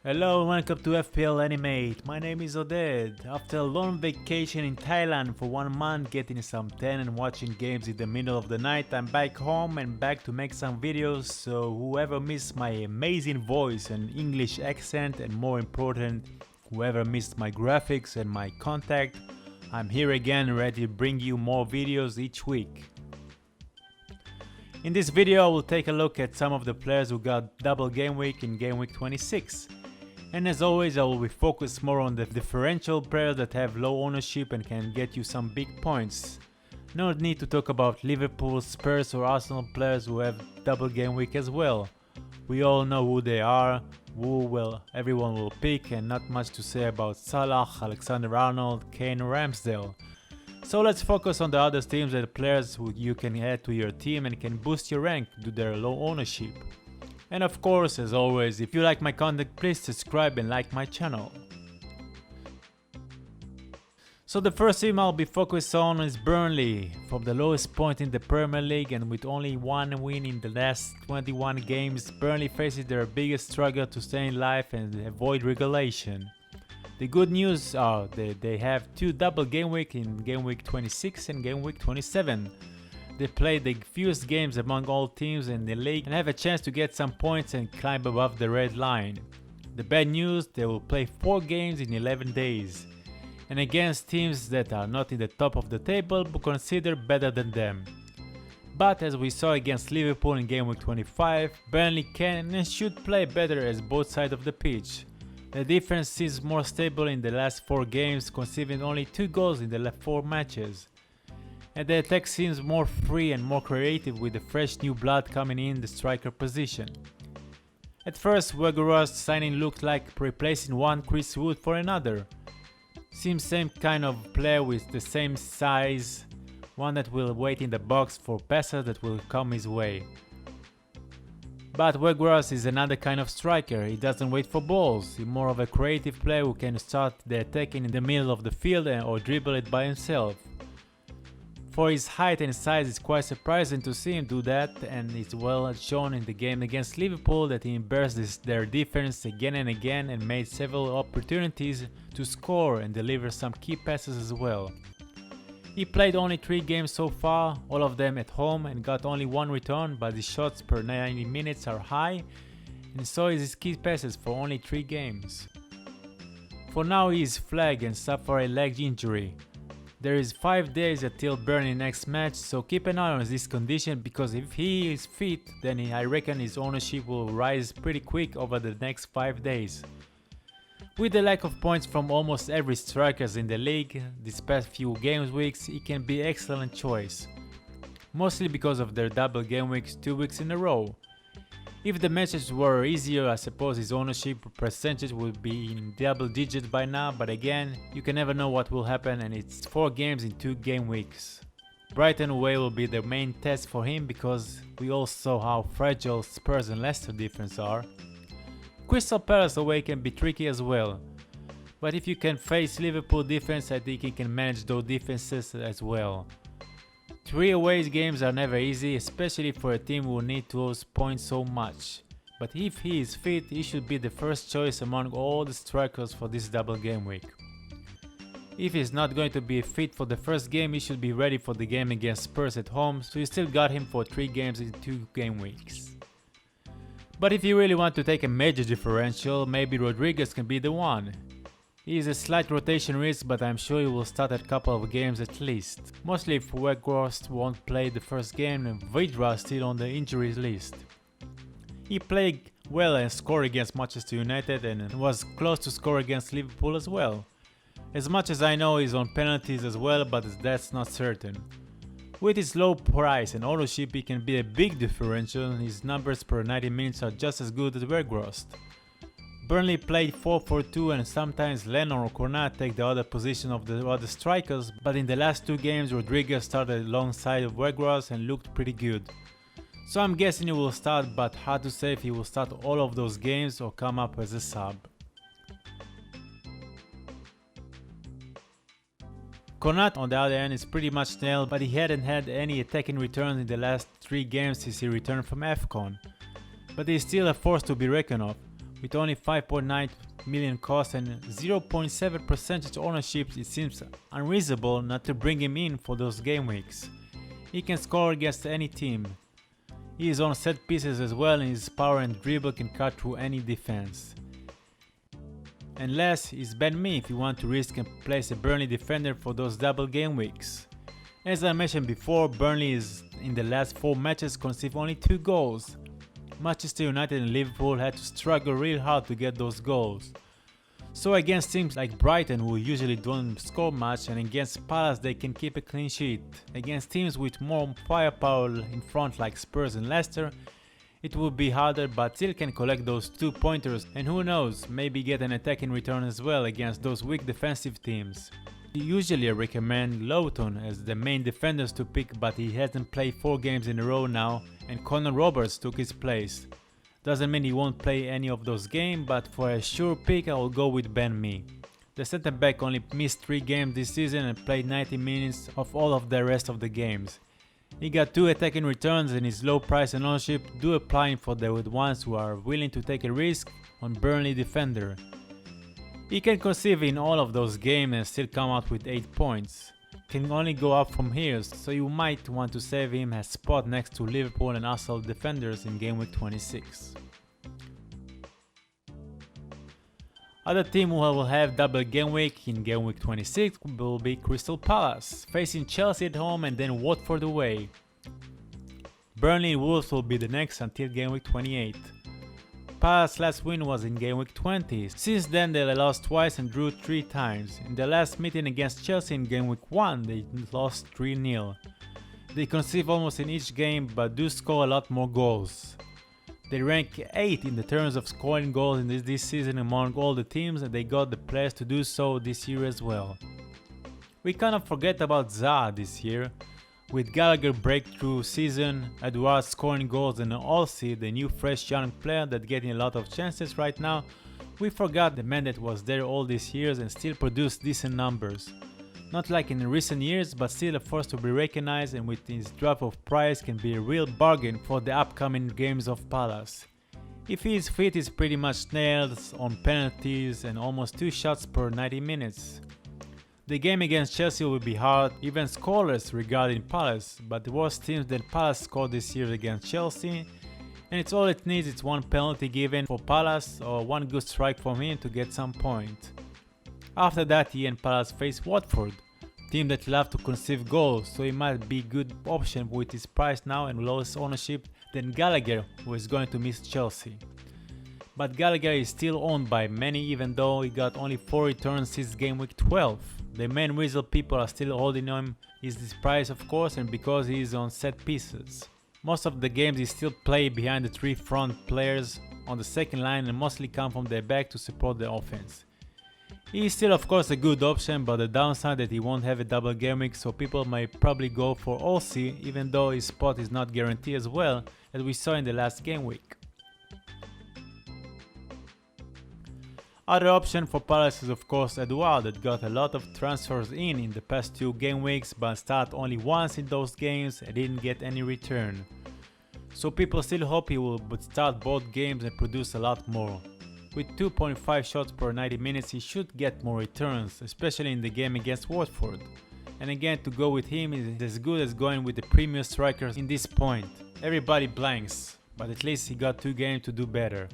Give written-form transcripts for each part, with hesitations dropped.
Hello and welcome to FPL Animate. My name is Oded. After a long vacation in Thailand for 1 month, getting some tan and watching games in the middle of the night, I'm back home and back to make some videos, so whoever missed my amazing voice and English accent, and more important, whoever missed my graphics and my contact, I'm here again ready to bring you more videos each week. In this video I will take a look at some of the players who got double game week in game week 26. And as always, I will be focused more on the differential players that have low ownership and can get you some big points. No need to talk about Liverpool, Spurs or Arsenal players who have double game week as well. We all know who they are, everyone will pick, and not much to say about Salah, Alexander-Arnold, Kane or Ramsdale. So let's focus on the other teams and players who you can add to your team and can boost your rank due to their low ownership. And of course, as always, if you like my content, please subscribe and like my channel. So the first team I'll be focused on is Burnley, from the lowest point in the Premier League and with only 1 win in the last 21 games. Burnley faces their biggest struggle to stay in life and avoid relegation. The good news are that they have 2 double game week in game week 26 and game week 27. They play the fewest games among all teams in the league and have a chance to get some points and climb above the red line. The bad news, they will play 4 games in 11 days, and against teams that are not in the top of the table but considered better than them. But as we saw against Liverpool in game week 25, Burnley can and should play better as both sides of the pitch. The defense seems more stable in the last 4 games, conceding only 2 goals in the last 4 matches. And the attack seems more free and more creative with the fresh new blood coming in the striker position. At first, Weghorst's signing looked like replacing one Chris Wood for another. Seems same kind of player with the same size, one that will wait in the box for passes that will come his way. But Weghorst is another kind of striker. He doesn't wait for balls, he's more of a creative player who can start the attacking in the middle of the field or dribble it by himself. For his height and size, it's quite surprising to see him do that, and it's well shown in the game against Liverpool that he embarrassed their defense again and again and made several opportunities to score and deliver some key passes as well. He played only 3 games so far, all of them at home, and got only 1 return, but his shots per 90 minutes are high, and so is his key passes for only 3 games. For now he is flagged and suffered a leg injury. There is 5 days until Burnley next match, so keep an eye on this condition, because if he is fit, then I reckon his ownership will rise pretty quick over the next 5 days. With the lack of points from almost every strikers in the league these past few game weeks, he can be an excellent choice. Mostly because of their double game weeks 2 weeks in a row. If the matches were easier, I suppose his ownership percentage would be in double digits by now, but again, you can never know what will happen, and it's 4 games in 2 game weeks. Brighton away will be the main test for him, because we all saw how fragile Spurs and Leicester defense are. Crystal Palace away can be tricky as well, but if you can face Liverpool defense, I think he can manage those defenses as well. 3 away games are never easy, especially for a team who need those points so much. But if he is fit, he should be the first choice among all the strikers for this double game week. If he's not going to be fit for the first game, he should be ready for the game against Spurs at home, so you still got him for 3 games in 2 game weeks. But if you really want to take a major differential, maybe Rodriguez can be the one. He is a slight rotation risk, but I'm sure he will start a couple of games at least. Mostly if Weghorst won't play the first game and Vydra is still on the injuries list. He played well and scored against Manchester United and was close to score against Liverpool as well. As much as I know, he's on penalties as well, but that's not certain. With his low price and ownership, he can be a big differential, and his numbers per 90 minutes are just as good as Weghorst. Burnley played 4-4-2 and sometimes Lennon or Konat take the other position of the other strikers, but in the last 2 games Rodriguez started alongside of Weghorst and looked pretty good. So I'm guessing he will start, but hard to say if he will start all of those games or come up as a sub. Konat on the other hand is pretty much nailed, but he hadn't had any attacking returns in the last 3 games since he returned from AFCON. But he is still a force to be reckoned of. With only 5.9 million cost and 0.7% ownership, it seems unreasonable not to bring him in for those game weeks. He can score against any team. He is on set pieces as well, and his power and dribble can cut through any defense. And last is Ben Mee if you want to risk and place a Burnley defender for those double game weeks. As I mentioned before, Burnley is in the last 4 matches conceded only 2 goals. Manchester United and Liverpool had to struggle real hard to get those goals. So against teams like Brighton, who usually don't score much, and against Palace they can keep a clean sheet. Against teams with more firepower in front like Spurs and Leicester, it will be harder, but still can collect those 2 pointers, and who knows, maybe get an attack in return as well against those weak defensive teams. Usually I recommend Lowton as the main defenders to pick, but he hasn't played 4 games in a row now, and Connor Roberts took his place. Doesn't mean he won't play any of those games, but for a sure pick I will go with Ben Mee. The centre back only missed 3 games this season and played 90 minutes of all of the rest of the games. He got 2 attacking returns, and his low price and ownership do apply for the ones who are willing to take a risk on Burnley defender. He can conceive in all of those games and still come out with 8 points. Can only go up from here, so you might want to save him as spot next to Liverpool and Arsenal defenders in game week 26. Other team who will have double game week in game week 26 will be Crystal Palace, facing Chelsea at home and then Watford away. Burnley and Wolves will be the next until game week 28. Palace's last win was in game week 20. Since then they lost twice and drew 3 times. In the last meeting against Chelsea in game week 1 they lost 3-0. They concede almost in each game but do score a lot more goals. They rank 8th in the terms of scoring goals in this season among all the teams, and they got the players to do so this year as well. We kind of forget about Zaha this year. With Gallagher breakthrough season, Edouard scoring goals, and Olsey, the new fresh young player that getting a lot of chances right now, we forgot the man that was there all these years and still produced decent numbers. Not like in recent years, but still a force to be recognized, and with his drop of price can be a real bargain for the upcoming games of Palace. If he is fit, he's pretty much nailed on penalties and almost 2 shots per 90 minutes. The game against Chelsea will be hard, even scoreless regarding Palace, but the worst teams that Palace scored this year against Chelsea, and it's all it needs is 1 penalty given for Palace or 1 good strike from him to get some point. After that he and Palace face Watford, team that love to conceive goals, so he might be a good option with his price now and lowest ownership than Gallagher, who is going to miss Chelsea. But Gallagher is still owned by many even though he got only 4 returns since game week 12. The main reason people are still holding him is his price of course, and because he is on set pieces. Most of the games he still play behind the 3 front players on the second line and mostly come from the back to support the offense. He is still of course a good option, but the downside that he won't have a double game week, so people may probably go for Olsey even though his spot is not guaranteed as well as we saw in the last game week. Other option for Palace is of course Edouard, that got a lot of transfers in the past 2 game weeks but started only once in those games and didn't get any return. So people still hope he will start both games and produce a lot more. With 2.5 shots per 90 minutes he should get more returns, especially in the game against Watford. And again, to go with him is as good as going with the premier strikers in this point. Everybody blanks, but at least he got 2 games to do better.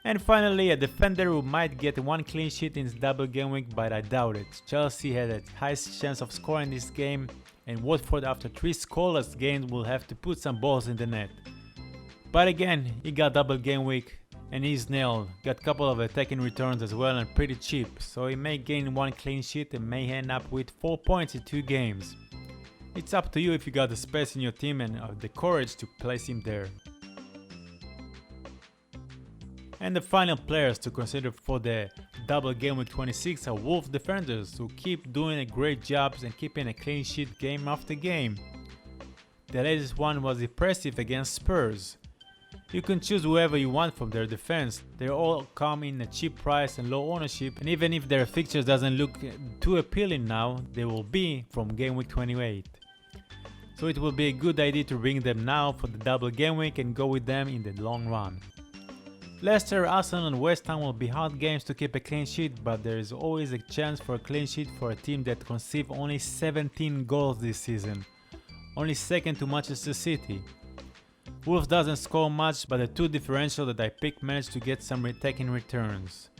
And finally, a defender who might get 1 clean sheet in his double game week, but I doubt it. Chelsea had the highest chance of scoring this game, and Watford after 3 scoreless games will have to put some balls in the net. But again, he got double game week and he's nailed. Got couple of attacking returns as well and pretty cheap, so he may gain 1 clean sheet and may end up with 4 points in 2 games. It's up to you if you got the space in your team and the courage to place him there. And the final players to consider for the double game week 26 are Wolves defenders, who keep doing a great job and keeping a clean sheet game after game. The latest one was impressive against Spurs. You can choose whoever you want from their defense. They all come in a cheap price and low ownership, and even if their fixtures doesn't look too appealing now, they will be from game week 28. So it will be a good idea to bring them now for the double game week and go with them in the long run. Leicester, Arsenal and West Ham will be hard games to keep a clean sheet, but there is always a chance for a clean sheet for a team that conceded only 17 goals this season, only second to Manchester City. Wolves doesn't score much, but the two differential that I picked managed to get some taking returns.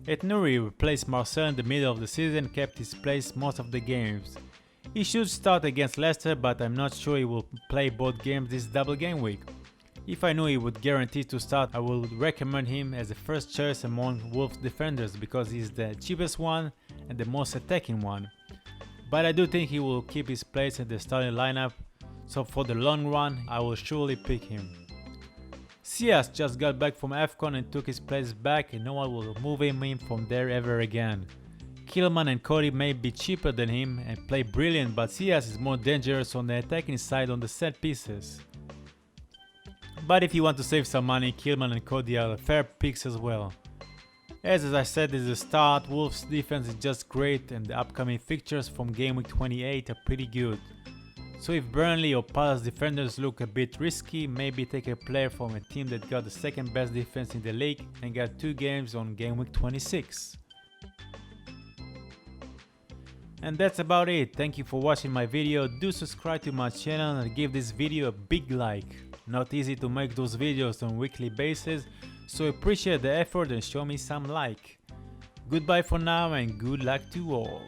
Et Nouri replaced Marcel in the middle of the season and kept his place most of the games. He should start against Leicester, but I'm not sure he will play both games this double game week. If I knew he would guarantee to start, I would recommend him as the first choice among Wolves defenders because he's the cheapest one and the most attacking one. But I do think he will keep his place in the starting lineup, so for the long run I will surely pick him. Sias just got back from AFCON and took his place back, and no one will move him in from there ever again. Kilman and Cody may be cheaper than him and play brilliant, but Sias is more dangerous on the attacking side on the set pieces. But if you want to save some money, Kilman and Cody are fair picks as well. As I said at the start, Wolves defense is just great and the upcoming fixtures from game week 28 are pretty good. So if Burnley or Palace defenders look a bit risky, maybe take a player from a team that got the second best defense in the league and got 2 games on game week 26. And that's about it. Thank you for watching my video. Do subscribe to my channel and give this video a big like. Not easy to make those videos on a weekly basis, so appreciate the effort and show me some like. Goodbye for now and good luck to all.